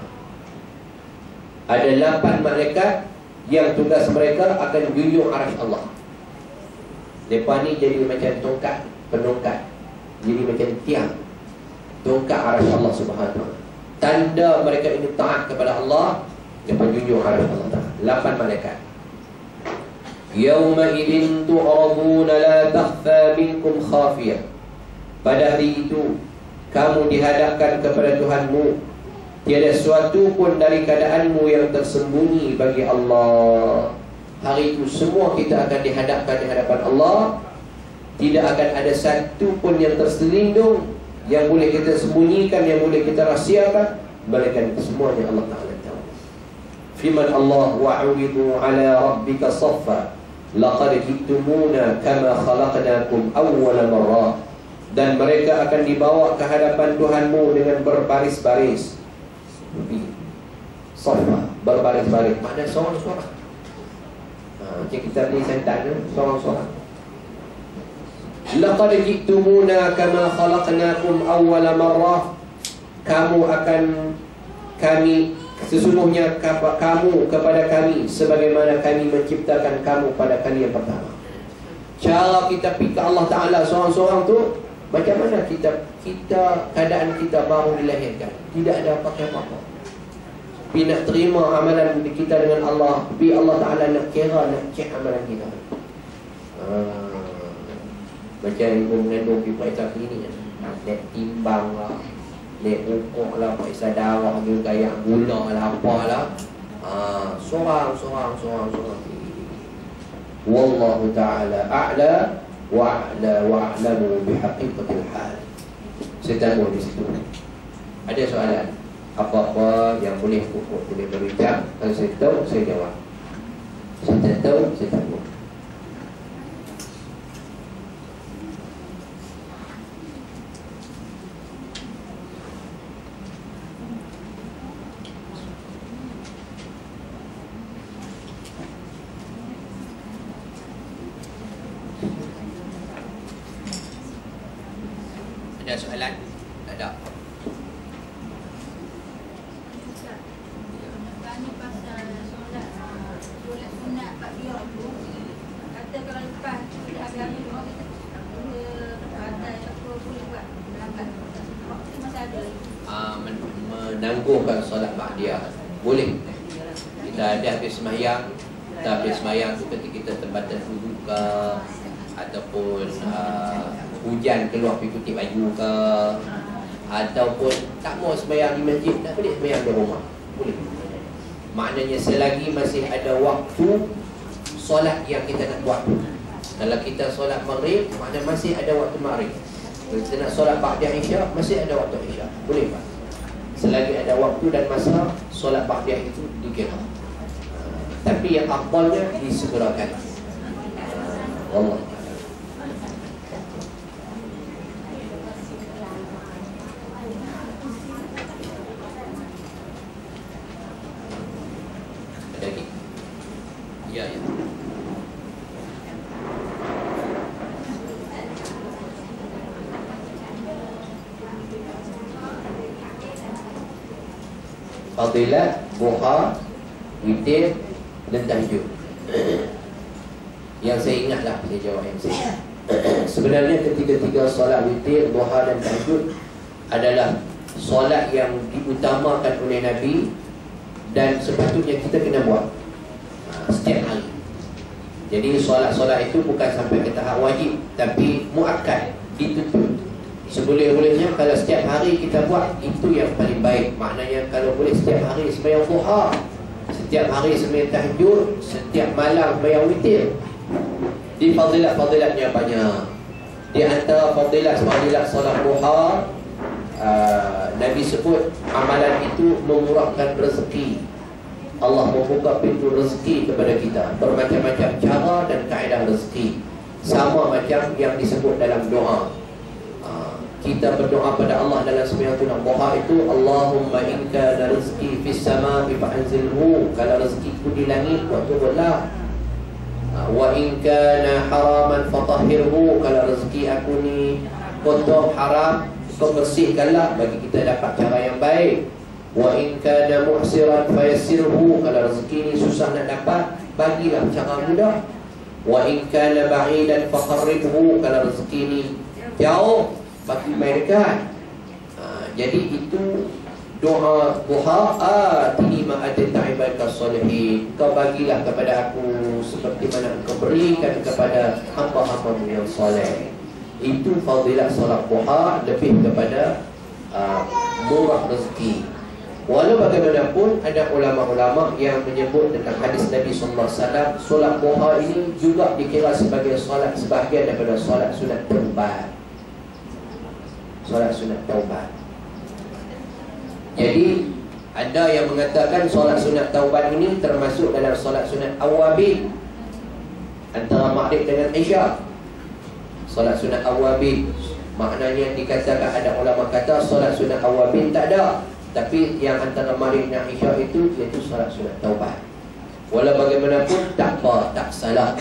Ada 8 malaikat yang tugas mereka akan junjung arasy Allah. Lepas ni jadi macam tongkat penongkat, jadi macam tiang tongkat arasy Allah Subhanahu wa. Tanda mereka ini taat kepada Allah, lepas junjung arasy Allah Ta'ala. 8 malaikat. Yawma idzin tu'raduna la takhfa minkum khafiyah. Pada hari itu kamu dihadapkan kepada Tuhanmu, tiada sesuatu pun dari keadaanmu yang tersembunyi bagi Allah. Hari itu semua kita akan dihadapkan di hadapan Allah. Tidak akan ada satu pun yang terselindung, yang boleh kita sembunyikan, yang boleh kita rahsiakan, melainkan semuanya Allah Ta'ala tahu. Firman Allah, wa'uwidu ala rabbika saffa laqad ji'tumuna kama khalaqnakum awwala marrah, dan mereka akan dibawa ke hadapan Tuhanmu dengan berbaris-baris. Saffa, berbaris-baris, mana seorang-seorang. Macam kita beli santan tu, seorang-seorang. Laqad ji'tumuna kama khalaqnakum awwala marrah, sesungguhnya kamu kepada kami sebagaimana kami menciptakan kamu pada kali yang pertama. Cara kita pergi ke Allah Ta'ala seorang-seorang tu, macam mana kita keadaan kita baru dilahirkan, tidak ada pakai apa-apa. Tapi nak terima amalan kita dengan Allah, tapi Allah Ta'ala nak kira, nak cek amalan kita. Macam ibu mengandung pergi periksa klinik, nak timbang lah, naik ukur lah, periksa darah, gaya gula lah, apalah. Seorang. Wallahu ta'ala a'la wa a'lamu bihaqiqatil hal. Saya tangguh di situ. Ada soalan? Apa-apa yang boleh berbincang, kalau saya tahu, saya jawab. Saya tak tahu, saya tangguh. Ada soalan? Tak ada. Tanya pasal solat sunat Pak Dia tu, kata kalau lepas agama orang kita kata ada apa boleh buat lambat. Waktu masih ada. menangguhkan solat ba'diyah. Boleh. Kita ada habis sembahyang, kita habis sembahyang tu ketika kita tempatan wudu ke, ataupun hujan keluar pergi kutip baju ke, ataupun tak mau sembahyang di masjid, nak balik sembahyang di rumah, boleh. Maknanya selagi masih ada waktu solat yang kita nak buat. Kalau kita solat maghrib, maknanya masih ada waktu maghrib. Kalau kita nak solat ba'diyah isyak, masih ada waktu isyak, boleh tak? Selagi ada waktu dan masa, solat ba'diyah itu dikira. Tapi yang afdalnya disegerakan. Allah. Ada lagi? Ya, ya. Fadilat, duha, witir dan tahajud. Yang saya ingatlah, saya jawab yang saya. Sebenarnya ketiga-tiga solat witir, duha dan tahajud adalah solat yang diutamakan oleh Nabi dan sepatutnya kita kena buat setiap hari. Jadi solat-solat itu bukan sampai ke tahap wajib, tapi muakkad, dituntut. Seboleh-bolehnya kalau setiap hari kita buat, itu yang paling baik. Maknanya kalau boleh setiap hari sembahyang duha, setiap hari sembahyang tahajud, setiap malam sembahyang witir. Di fadilat-fadilatnya banyak. Di antara fadilat solat duha, Nabi sebut amalan itu memurahkan rezeki. Allah membuka pintu rezeki kepada kita, bermacam-macam cara dan kaedah rezeki. Sama macam yang disebut dalam doa. Kita berdoa pada Allah dalam sembahyang duha itu, Allahumma in kana rizqi fis sama'i fa'anzilhu. Kalau rezekiku di langit, buat turunlah. Wa in kana haraman fatahhirhu. Kalau rezeki aku ni kotor, haram, kau bersihkanlah bagi kita dapat cara yang baik. Wa in kana mu'siran fayassirhu. Kalau rezeki ni susah nak dapat, bagilah cara mudah. Wa in kana ba'idan faqarribhu. Kalau rezeki ni jauh, bagi baik dekat. Jadi itu doa duha, atini ma atita ibadaka salihin. Kau bagilah kepada aku seperti mana kau berikan kepada hamba-hambamu yang soleh. Itu fadilat solat duha, lebih kepada murah rezeki. Walau bagaimanapun ada ulama-ulama yang menyebut tentang hadis Nabi SAW, solat duha ini juga dikira sebagai solat sebahagian daripada solat sunat taubat. Solat sunat taubat. Jadi ada yang mengatakan solat sunat taubat ini termasuk dalam solat sunat awabin, antara maghrib dengan isyak. Solat sunat awabin, maknanya dikatakan, ada ulama kata solat sunat awabin tak ada, tapi yang antara maghrib dan isyak itu iaitu solat sunat taubat. Walau bagaimanapun tak apa, tak salah,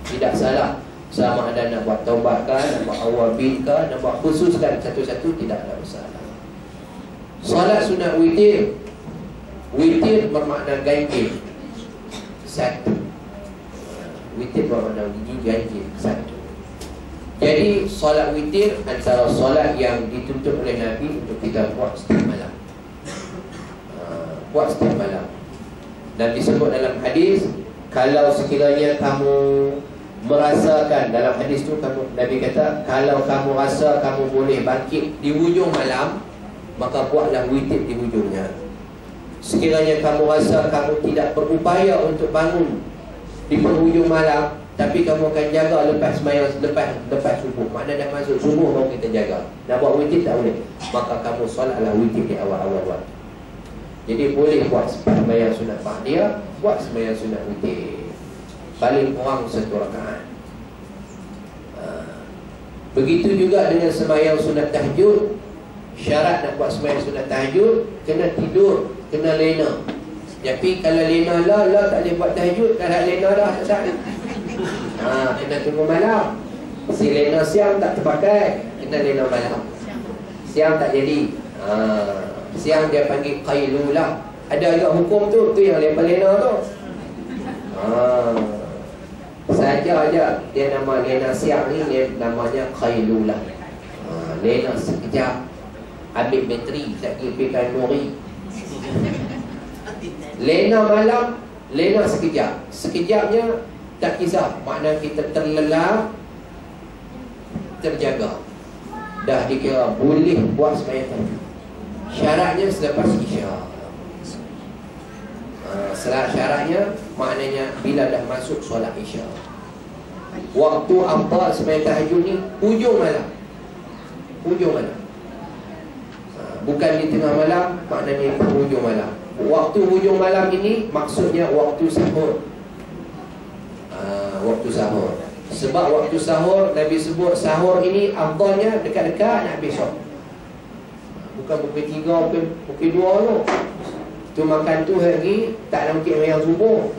tidak salah. Sama ada nak buat taubat ke, nak buat awabin ke, nak buat khususkan satu-satu, tidak ada masalah. Solat sunat witir, witir bermakna ganjil satu. Witir bermakna ganjil satu. Jadi solat witir antara solat yang dituntut oleh Nabi untuk kita buat setiap malam. Buat setiap malam. Dan disebut dalam hadis, kalau sekiranya kamu merasakan, dalam hadis tu Nabi kata, kalau kamu rasa kamu boleh bangkit di hujung malam, maka buatlah witir di hujungnya. Sekiranya kamu rasa kamu tidak berupaya untuk bangun di penghujung malam, tapi kamu akan jaga lepas sembahyang, lepas subuh, mana dah masuk subuh baru kita jaga, nak buat witir tak boleh, maka kamu solatlah witir di awal-awal waktu. Jadi boleh buat sembahyang sunat ba'diyah, buat sembahyang sunat witir, paling kurang 1 rakaat. Begitu juga dengan sembahyang sunat tahajud. Syarat nak buat sembahyang sunat tahajud, kena tidur, kena lena. Tapi kalau lena lah tak boleh buat tahajud. Kalau lena dah tak. Kena tunggu malam. Si lena siang tak terpakai, kena lena malam. Siang tak jadi. Siang dia panggil qailulah. Ada agak hukum tu yang lena tu. Saja aja dia nama lena siang ni, dia namanya qailulah. Lena sekejap. Ambil bateri, tak kira pergi nori. Lena malam, lena sekejap. Sekejapnya tak kisah, makna kita terlelap, terjaga. Dah dikira boleh buat sembahyang tahajud. Syaratnya selepas isyak. Syaratnya maknanya bila dah masuk solat isyak. Waktu afdal sembahyang tahajud ni hujung malam. Hujung malam. Bukan di tengah malam, maknanya di hujung malam. Waktu hujung malam ini maksudnya waktu sahur. Waktu sahur. Sebab waktu sahur Nabi sebut sahur ini afdalnya dekat-dekat nak habis solat. Bukan pukul 3, pukul 2 tu. Tu makan tu hari tak dalam kek yang subuh.